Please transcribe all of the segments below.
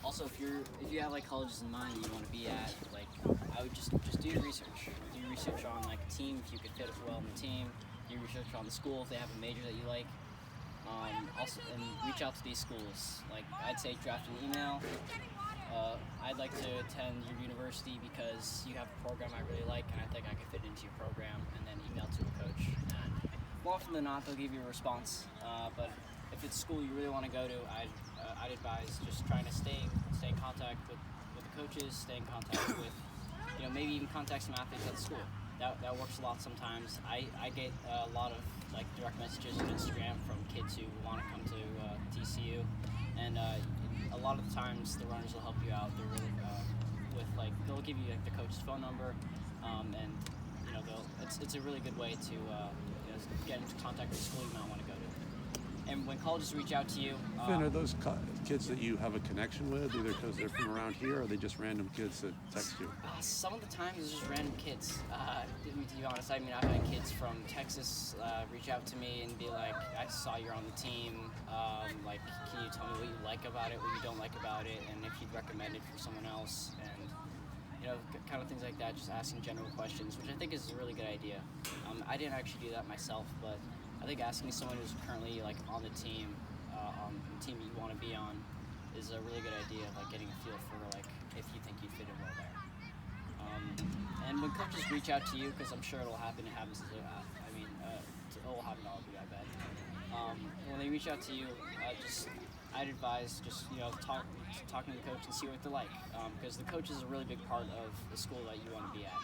Also, if you have like colleges in mind that you want to be at, like I would just do your research. Do your research on like a team if you could fit well in the team. Do your research on the school if they have a major that you like. Also, and reach out to these schools. Like I'd say, draft an email. I'd like to attend your university because you have a program I really like, and I think I could fit into your program. And then email to a coach. And more often than not, they'll give you a response. But if it's a school you really want to go to, I'd advise just trying to stay in contact with the coaches, stay in contact with, maybe even contact some athletes at the school. That works a lot sometimes. I get a lot of like direct messages on Instagram from kids who want to come to TCU, and a lot of the times the runners will help you out. They're really they'll give you like the coach's phone number, and it's a really good way to get into contact with the school you might want to go to. And when colleges reach out to you, Finn, are those kids that you have a connection with, either because they're from around here, or are they just random kids that text you? Some of the times it's just random kids. To be honest, I mean, I've had kids from Texas reach out to me and be like, I saw you're on the team. Like, can you tell me what you like about it, what you don't like about it, and if you'd recommend it for someone else? And kind of things like that, just asking general questions, which I think is a really good idea. I didn't actually do that myself, but I think asking someone who's currently like on the team that you want to be on, is a really good idea. Like getting a feel for like if you think you fit in well there. And when coaches reach out to you, because I'm sure it'll happen. It happens. It'll happen to all of you, I bet. When they reach out to you, I'd advise talking to the coach and see what they're like, because the coach is a really big part of the school that you want to be at.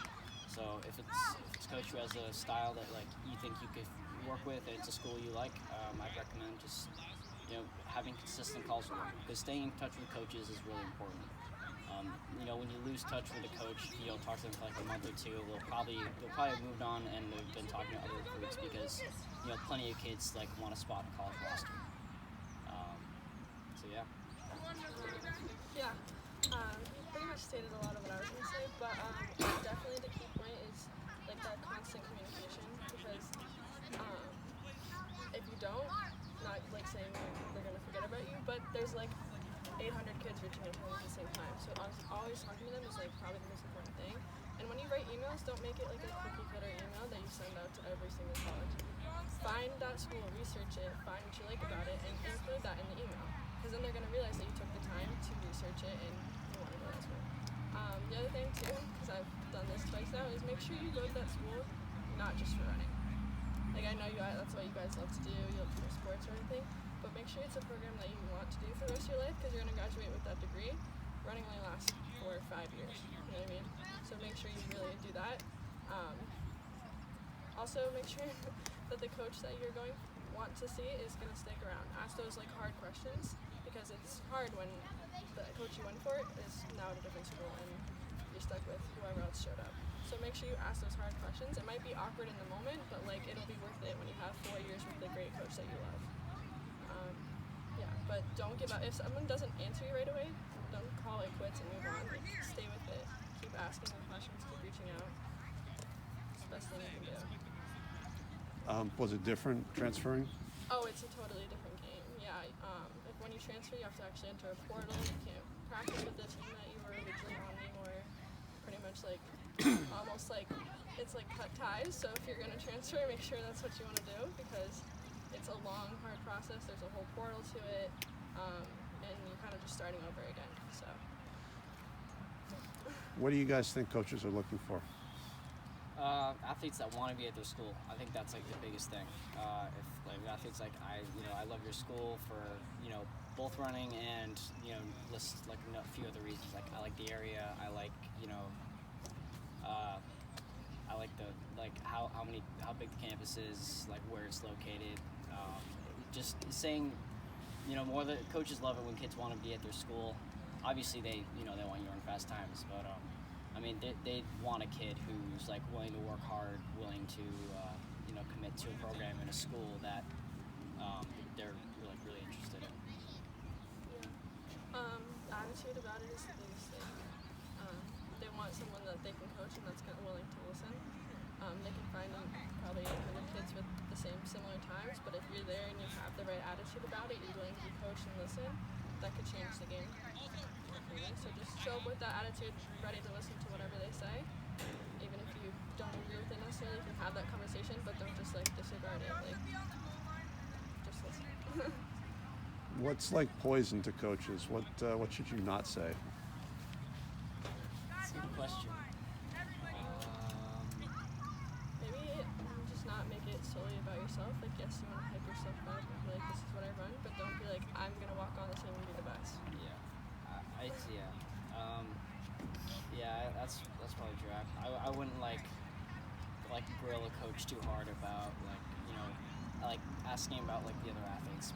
So if it's a coach who has a style that like you think you could work with and it's a school you like, I'd recommend just having consistent calls with them, because staying in touch with coaches is really important. When you lose touch with a coach, if you don't talk to them for like a month or two, they'll probably have moved on and they've been talking to other recruits, because plenty of kids like want a spot in the college roster. So yeah. Yeah. You pretty much stated a lot of what I was going to say, but definitely the key point is like that constant communication, because if you don't, not like saying they're going to forget about you, but there's like 800 kids reaching out to them at the same time, so always talking to them is like probably the most important thing. And when you write emails, don't make it like a cookie cutter email that you send out to every single college. Find that school, research it, find what you like about it, and include that in the email, because then they're going to realize that you took the time to research it and you want to go to that school. The other thing too, because I've done this twice now, is make sure you go to that school not just for running. Like I know that's what you guys love to do, you love to do sports or anything, but make sure it's a program that you want to do for the rest of your life, because you're going to graduate with that degree. Running only lasts 4 or 5 years, you know what I mean? So make sure you really do that. Also make sure that the coach that you're going want to see is going to stick around. Ask those like hard questions, because it's hard when the coach you went for is now at a different school and you're stuck with whoever else showed up. So make sure you ask those hard questions. It might be awkward in the moment, but like it'll be worth it when you have 4 years with a great coach that you love. But don't give up. If someone doesn't answer you right away, don't call it quits and move on. Like, stay with it. Keep asking them questions. Keep reaching out. It's the best thing you can do. Was it different transferring? Oh, it's a totally different game. Yeah. When you transfer, you have to actually enter a portal. You can't practice with the team that you were originally on anymore. Pretty much like almost like it's like cut ties. So if you're gonna transfer, make sure that's what you want to do, because it's a long, hard process. There's a whole portal to it, and you're kind of just starting over again. So, what do you guys think coaches are looking for? Athletes that want to be at their school. I think that's like the biggest thing. If like athletes like I love your school for both running and list like a few other reasons. Like I like the area. I like I like how big the campus is, like where it's located. Just saying, more the coaches love it when kids want to be at their school. Obviously, they want you to run fast times, but they want a kid who's like willing to work hard, willing to commit to a program in a school that they're really interested in. Yeah. Attitude about it is the biggest thing. They want someone that they can coach and that's willing to listen. They can find probably 800 kids with the similar times, but if you're there and you have the right attitude about it, you're willing to be coached and listen, that could change the game. me. So just show up with that attitude, ready to listen to whatever they say. Even if you don't agree with it necessarily, you can have that conversation, but don't just like disregard it. Like, just listen. What's like poison to coaches? What should you not say? That's a good question. Maybe just not make it solely about yourself. Like, yes, you want to hype yourself up and be like, this is what I run, but don't be like, I'm gonna walk on the team and be the best. That's probably true. I wouldn't like grill a coach too hard about like asking about like the other athletes.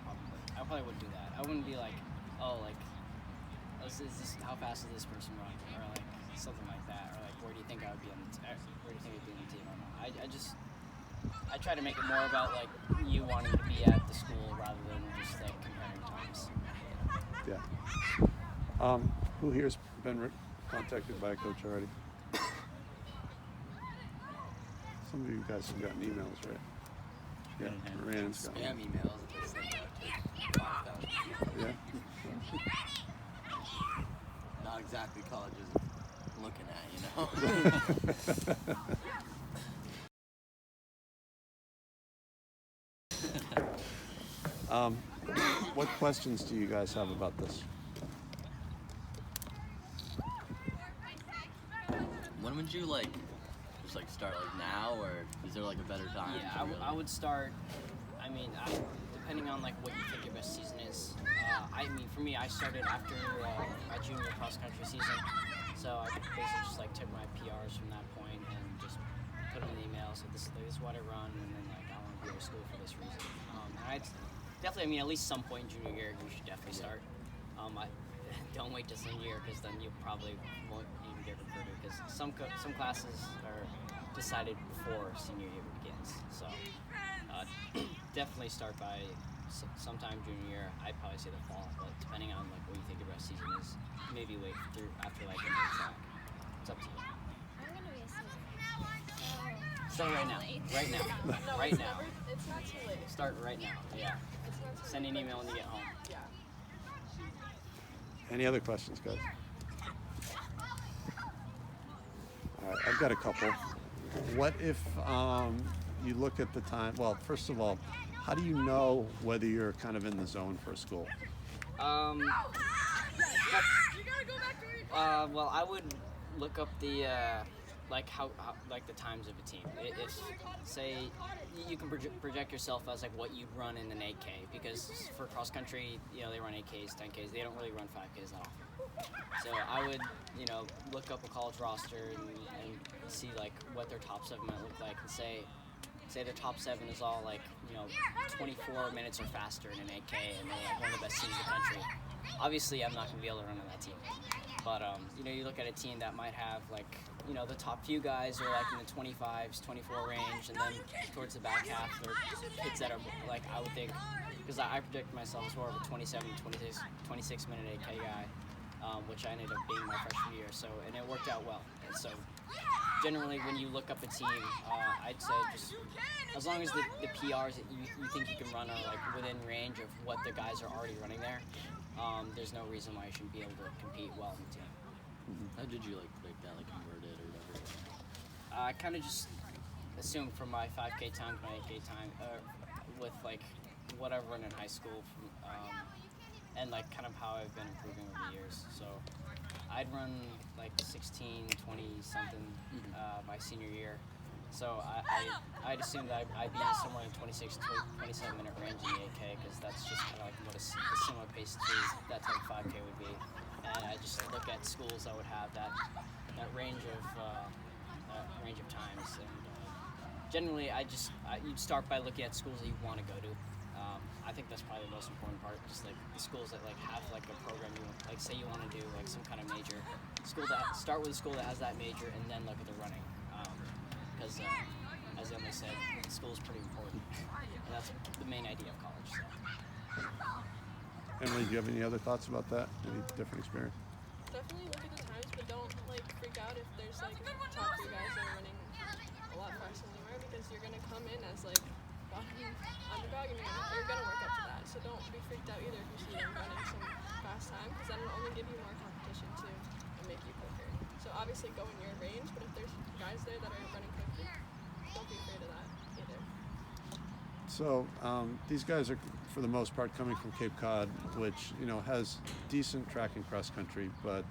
I probably wouldn't do that. I wouldn't be like, oh, like, is this how fast does this person run, or like something like that, or like where do you think I would be on the team? I don't know. I try to make it more about like you wanting to be at the school rather than just like comparing times. Yeah. Who here's been contacted by a coach already? Some of you guys have gotten emails, right? Yeah, Rand's got spam one. emails. It's like 5,000. Yeah. Not exactly colleges looking at, you know. What questions do you guys have about this? When would you just start now, or is there like a better time? Yeah, I would start. I mean, depending on like what you think your best season is. I mean, for me, I started after my junior cross country season, so I basically just like took my PRs from that point and just put them in the email. So this is what I run, and then like I want to be at school for this reason. And definitely, I mean, at least some point in junior year, you should definitely start. Don't wait till senior year, because then you probably won't even get recruited, because some classes are decided before senior year begins. So definitely start by sometime junior year. I'd probably say the fall, but depending on like what you think your best season is, maybe wait through after like a track. It's up to you. I'm gonna be a season. Start right now. Right now. No, Right it's now. It's not too late. Start right now. Yeah. It's not too Send late, an but email when you get home. Yeah. Any other questions, guys? All right, I've got a couple. What if you look at the time? Well, first of all, how do you know whether you're kind of in the zone for a school? Well, I would look up the how like the times of a team. If say you can project yourself as like what you'd run in an 8K, because for cross country, they run 8Ks, 10Ks. They don't really run 5Ks that often. So I would look up a college roster and see like what their top 7 might look like, and say their top 7 is all like 24 minutes or faster in an 8K, and they're like one of the best teams in the country. Obviously, I'm not going to be able to run on that team. But, you look at a team that might have, like, the top few guys are, like, in the 25s, 24 range, and then towards the back half, there are kids that are, like, I would think, because I predict myself as more of a 27, 26-minute 8K guy, which I ended up being my freshman year, and it worked out well. And so, generally, when you look up a team, I'd say just, as long as the PRs that you think you can run are, like, within range of what the guys are already running there, there's no reason why you shouldn't be able to compete well in the team. How did you break that, convert it or whatever? I kind of just assumed from my 5K time to my 8K time, with like what I've run in high school, and like kind of how I've been improving over the years. So I'd run like 16, 20 something my senior year. So I'd assume that I'd be somewhere in 26 to 27 minute range in the 8K, because that's just kind of like what a similar pace to that type of 5K would be. And I just look at schools that would have that range of times. And generally, you'd start by looking at schools that you want to go to. I think that's probably the most important part. Just like the schools that like have like a program you want, like say you want to do like some kind of major. Start with a school that has that major, and then look at the running. Because as Emily said, school is pretty important, and that's the main idea of college. So. Emily, do you have any other thoughts about that? Any different experience? Definitely look at the times, but don't freak out if there's top 3 guys that are running a lot faster than you are, because you're gonna come in as bottom underdog, and you're gonna work up to that. So don't be freaked out either if you see them running some fast time, because that'll only give you more competition. information too and make you quicker. So obviously go in your range, but if there's guys there that are running quicker, don't be afraid of that either. So these guys are, for the most part, coming from Cape Cod, which has decent track and cross country, but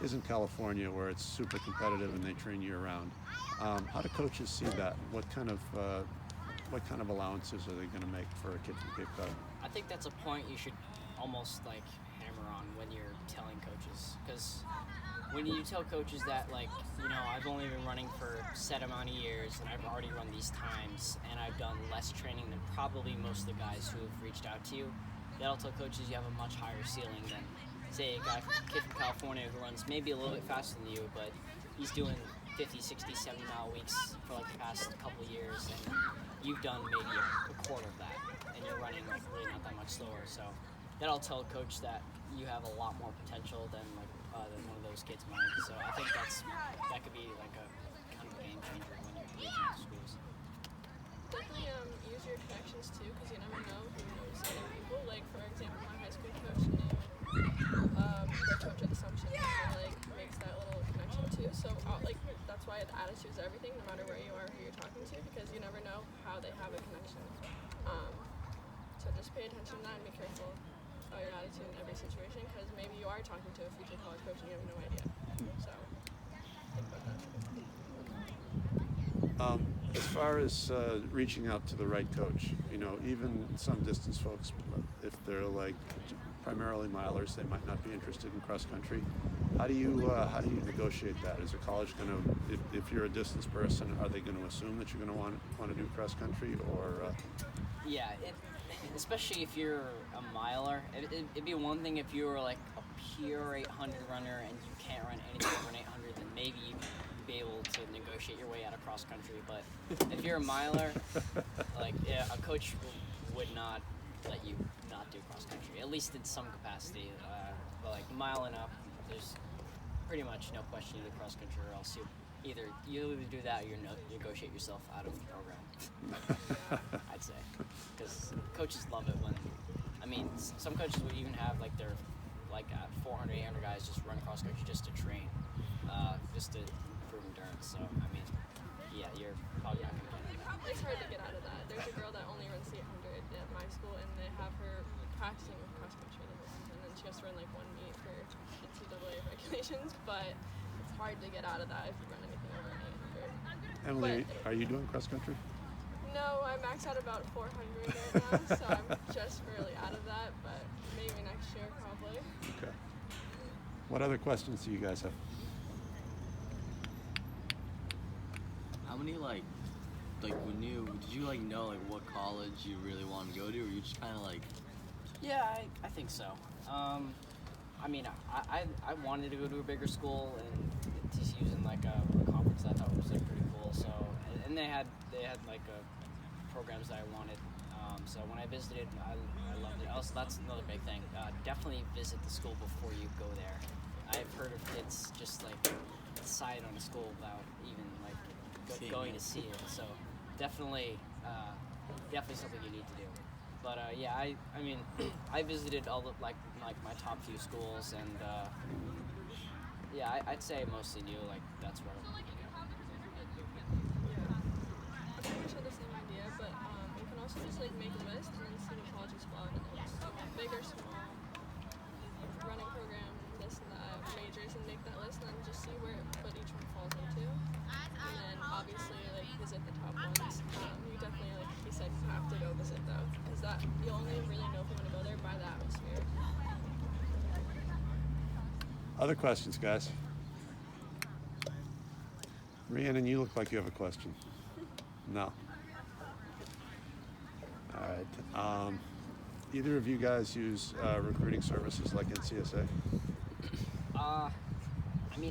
isn't California where it's super competitive and they train year round. How do coaches see that? What kind of allowances are they going to make for a kid from Cape Cod? I think that's a point you should almost like hammer on when you're telling coaches, because when you tell coaches that, like, I've only been running for a set amount of years and I've already run these times and I've done less training than probably most of the guys who have reached out to you, that'll tell coaches you have a much higher ceiling than, say, a kid from California who runs maybe a little bit faster than you, but he's doing 50, 60, 70-mile weeks for like the past couple of years, and you've done maybe a quarter of that, and you're running like really not that much slower. So that'll tell a coach that you have a lot more potential than one of those kids might. So I think that could be like a kind of game changer when you're reaching out to schools. Definitely use your connections too, because you never know who knows other people. Like for example, my high school coach knew the coach at Assumption, and like makes that little connection too. So that's why the attitude is everything, no matter where you are, who you're talking to, because you never know how they have a connection. So just pay attention to that and be careful of your attitude in every situation, because maybe you are talking to a future college coach and you have no idea. So think about that. As far as reaching out to the right coach, even some distance folks, if they're like primarily milers, they might not be interested in cross country. How do you negotiate that? Is a college going to, if you're a distance person, are they going to assume that you're going to want to do cross country, or? Yeah, especially if you're a miler. It'd be one thing if you were like a pure 800 runner and you can't run anything over an 800, then maybe you'd be able to negotiate your way out of cross country. But if you're a miler, a coach would not let you not do cross country, at least in some capacity. But like miling up, there's pretty much no question you do cross country, or else you either do that or you negotiate yourself out of the program. I'd say, because coaches love it when, some coaches would even have like their 400, 800 guys just run cross country just to train, just to improve endurance. So yeah, you're probably not gonna get out of that. It's hard to get out of that. There's a girl that only runs the 800 at my school, and they have her practicing with cross country the whole season, and she has to run like one meet for NCAA regulations. But it's hard to get out of that if you run anything over an 800. Emily, are you doing cross country? No, I max out about 400 right now, so I'm just barely out of that. But maybe next year, probably. Okay. What other questions do you guys have? How many did you know what college you really wanted to go to, or you just kind of Yeah, I think so. I wanted to go to a bigger school, and TCU's in like a conference that I thought was like pretty cool. So, and they had like programs that I wanted. So when I visited, I loved it. Also, that's another big thing. Definitely visit the school before you go there. I've heard of kids just like decide on a school without even going to see it. So definitely something you need to do. But I visited all the like my top few schools, and I'd say mostly knew that's where I wanted to go. I pretty much had the same idea, but you can also just make a list and then see what colleges fall into. Big or small, running program, this and that, majors, and make that list, and then just see what each one falls into. And then obviously visit the top ones. You definitely, like he said, have to go visit though, because you only really know if you want to go there by the atmosphere. Other questions, guys? Rhiannon, you look like you have a question. No. All right. Either of you guys use recruiting services like NCSA?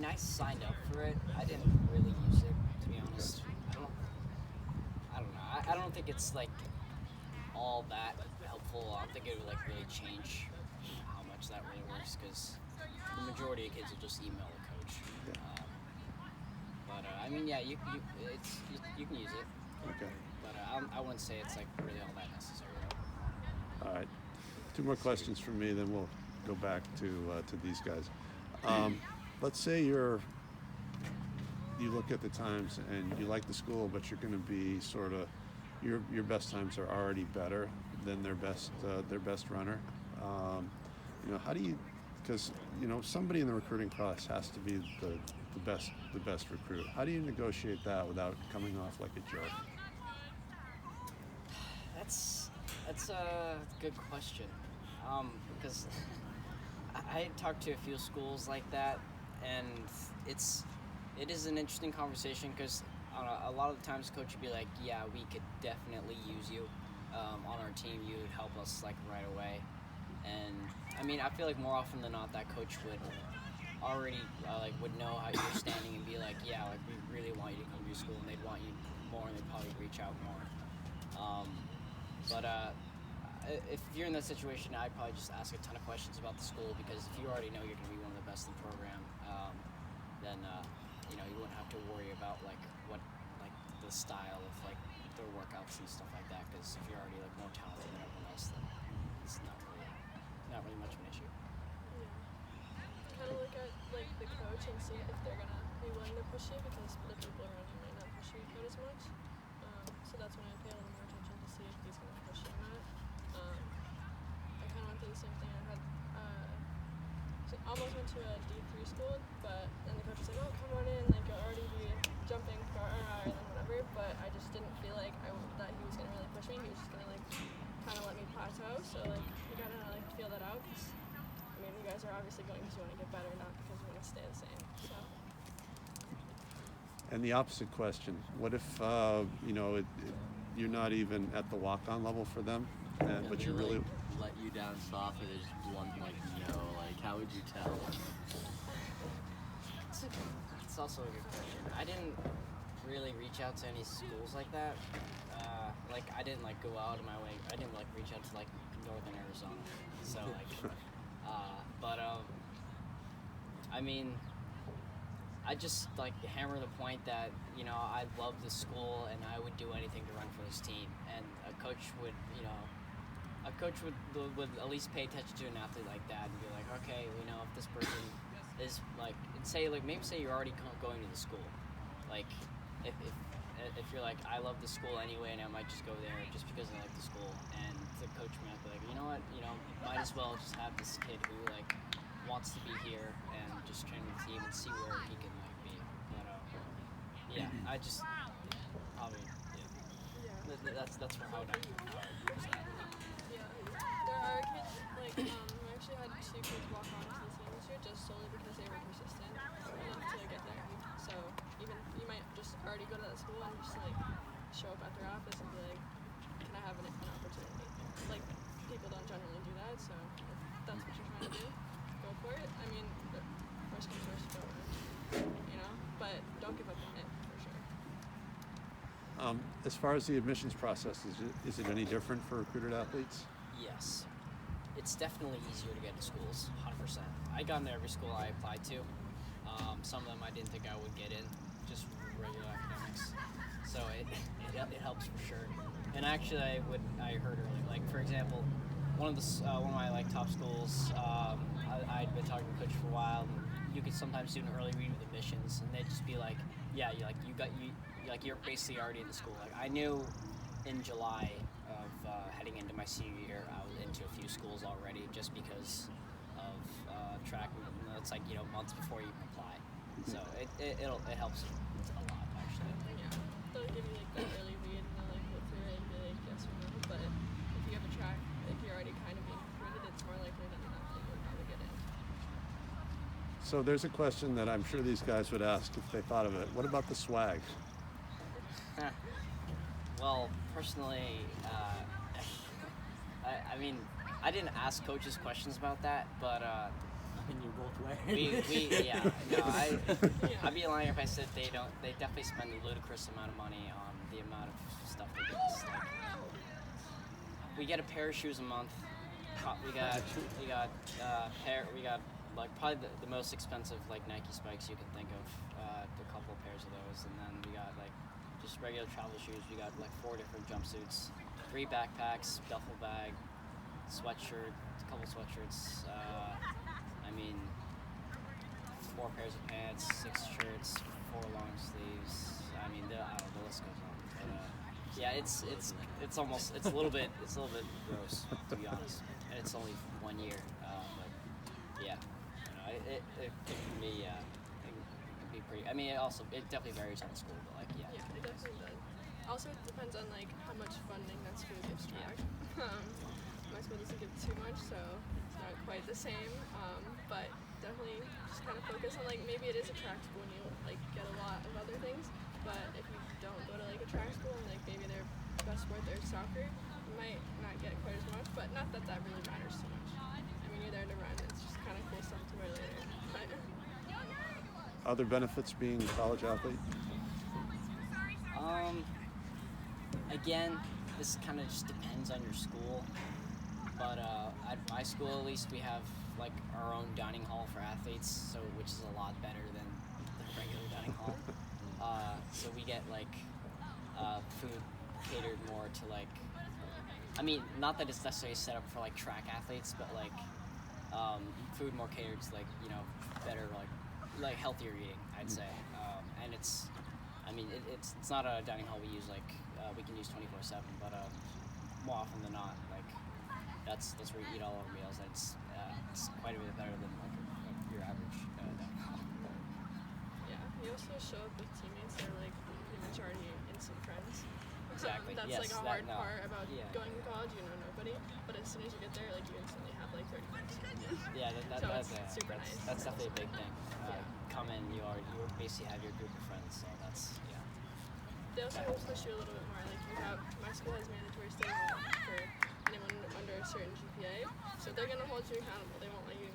I signed up for it. I didn't really use it, to be honest. I don't know. I don't think it's all that helpful. I don't think it would really change how much that really works, because the majority of kids will just email the coach. You can use it. Okay. But I wouldn't say it's really all that necessary. All right. 2 more questions from me, then we'll go back to these guys. Let's say you look at the times and you like the school, but you're going to be sort of your best times are already better than their best runner. How do you? Because somebody in the recruiting class has to be the best recruit. How do you negotiate that without coming off like a jerk? That's a good question. Because I talked to a few schools like that, and it is an interesting conversation because a lot of the times the coach would be like, yeah, we could definitely use you on our team. You would help us like right away. And I mean, I feel like more often than not that coach would already would know how you're standing and be like, yeah, like we really want you to come to your school, and they'd want you more, and they'd probably reach out more. But if you're in that situation, I'd probably just ask a ton of questions about the school, because if you already know you're going to be one of the best in the program, then you wouldn't have to worry about the style of their workouts and stuff like that. Because if you're already more talented than everyone else, then it's not really much of an issue. Yeah. Kind of look at the coach and see if they're gonna be willing to push you, because the people around you might not push you quite as much. So that's when I pay a little more attention to see if he's gonna push you or not. I kind of went through the same thing. I had almost went to a D3 school, but then the coach was like, "Oh, come on in, you'll already be jumping far higher than whatever." But I just didn't feel like that he was gonna really push me. He was just gonna kind of let me plateau. So you gotta feel that out, because I mean, you guys are obviously going because you want to get better, not because you want to stay the same. So. And the opposite question: what if you're not even at the walk-on level for them, but you really let you down soft, or they just blunt no? How would you tell? It's also a good question. I didn't really reach out to any schools like that. I didn't go out of my way. I didn't reach out to northern Arizona. So I mean, I just hammer the point that I love the school and I would do anything to run for this team. And a coach would at least pay attention to an athlete like that and be like, okay, if this person is maybe say you're already going to the school, if you're I love the school anyway and I might just go there just because I like the school, and the coach might be like, you know what, might as well just have this kid who wants to be here and just train with the team and see where he can be. But yeah, I just probably that's how I use that. Yeah, there are kids we actually had 2 kids walk on to the team this year just solely because they were persistent enough to get there. So even you might just already go to that school and just show up at their office and be like, can I have an opportunity? People don't generally do that, so if that's what you're trying to do, go for it. I mean, first comes first, but don't give up on it for sure. as far as the admissions process, is it any different for recruited athletes? Yes. It's definitely easier to get into schools, 100%. I got into every school I applied to. Some of them I didn't think I would get in, just regular academics. So it helps for sure. And actually, I heard earlier, for example, one of my top schools, I'd been talking to the coach for a while, and you could sometimes do an early read with admissions, and they'd just be like, yeah, you're basically already in the school. I knew in July of heading into my senior year, I was into a few schools already, just because of track. It's months before you apply, so it helps a lot actually. Yeah, they'll give you that early read and they'll look through it and be like yes or no. But if you have a track, if you're already kind of being recruited, it's more likely than not that you'll probably get in. So there's a question that I'm sure these guys would ask if they thought of it. What about the swag? Well, personally, I mean, I didn't ask coaches questions about that, but And you're both wearing I'd be lying if I said they don't. They definitely spend a ludicrous amount of money on the amount of stuff they get us. We get a pair of shoes a month. We got probably the most expensive Nike spikes you can think of. A couple of pairs of those, and then we got just regular travel shoes. We got 4 different jumpsuits, 3 backpacks, duffel bag, sweatshirt, a couple sweatshirts. I mean, 4 pairs of pants, 6 shirts, 4 long sleeves. I mean, the list goes on. But yeah, it's a little bit gross, to be honest. And it's only 1 year, but yeah, it can be pretty. I mean, it definitely varies on the school, but like yeah. Yeah, it definitely does. Also, it depends on like how much funding that school gives track. My school doesn't give too much, so it's not quite the same. But definitely just kind of focus on like maybe it is a track school and you like get a lot of other things. But if you don't go to like a track school and like maybe their best sport there is soccer, you might not get quite as much. But not that really matters too much. I mean, you're there to run. It's just kind of cool stuff to wear later. But, Other benefits being a college athlete? Again, this kind of just depends on your school. But at my school, at least, we have like our own dining hall for athletes, so which is a lot better than the regular dining hall. So we get like food catered more to like. I mean, not that it's necessarily set up for like track athletes, but like food more catered to like better like healthier eating, I'd say. And it's, I mean, it's not a dining hall we use like we can use 24/7, but more often than not, like that's where you eat all our meals. And it's quite a bit better than like your average dining hall. yeah, you also show up with teammates that are like pretty much already instant friends. Exactly. That's Yes, like a that- hard no. part about Yeah. going to college. You know nobody, but as soon as you get there, like you instantly have like 30 friends. Yeah, So it's super nice. that's definitely a big thing. Yeah. Come in, you basically have your group of friends, so that's yeah. They also push you a little bit more. Like my school has mandatory study for anyone under a certain GPA, so they're gonna hold you accountable. They won't let you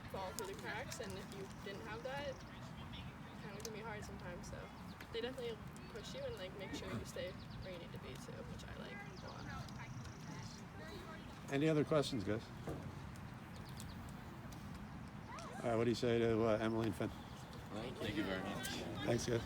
fall through the cracks, and if you didn't have that, it kind of can be hard sometimes. So they definitely push you and like make sure you stay where you need to be too, which I like a lot. Any other questions, guys? All right, what do you say to Emily and Finn? Thank you very much. Thanks, guys.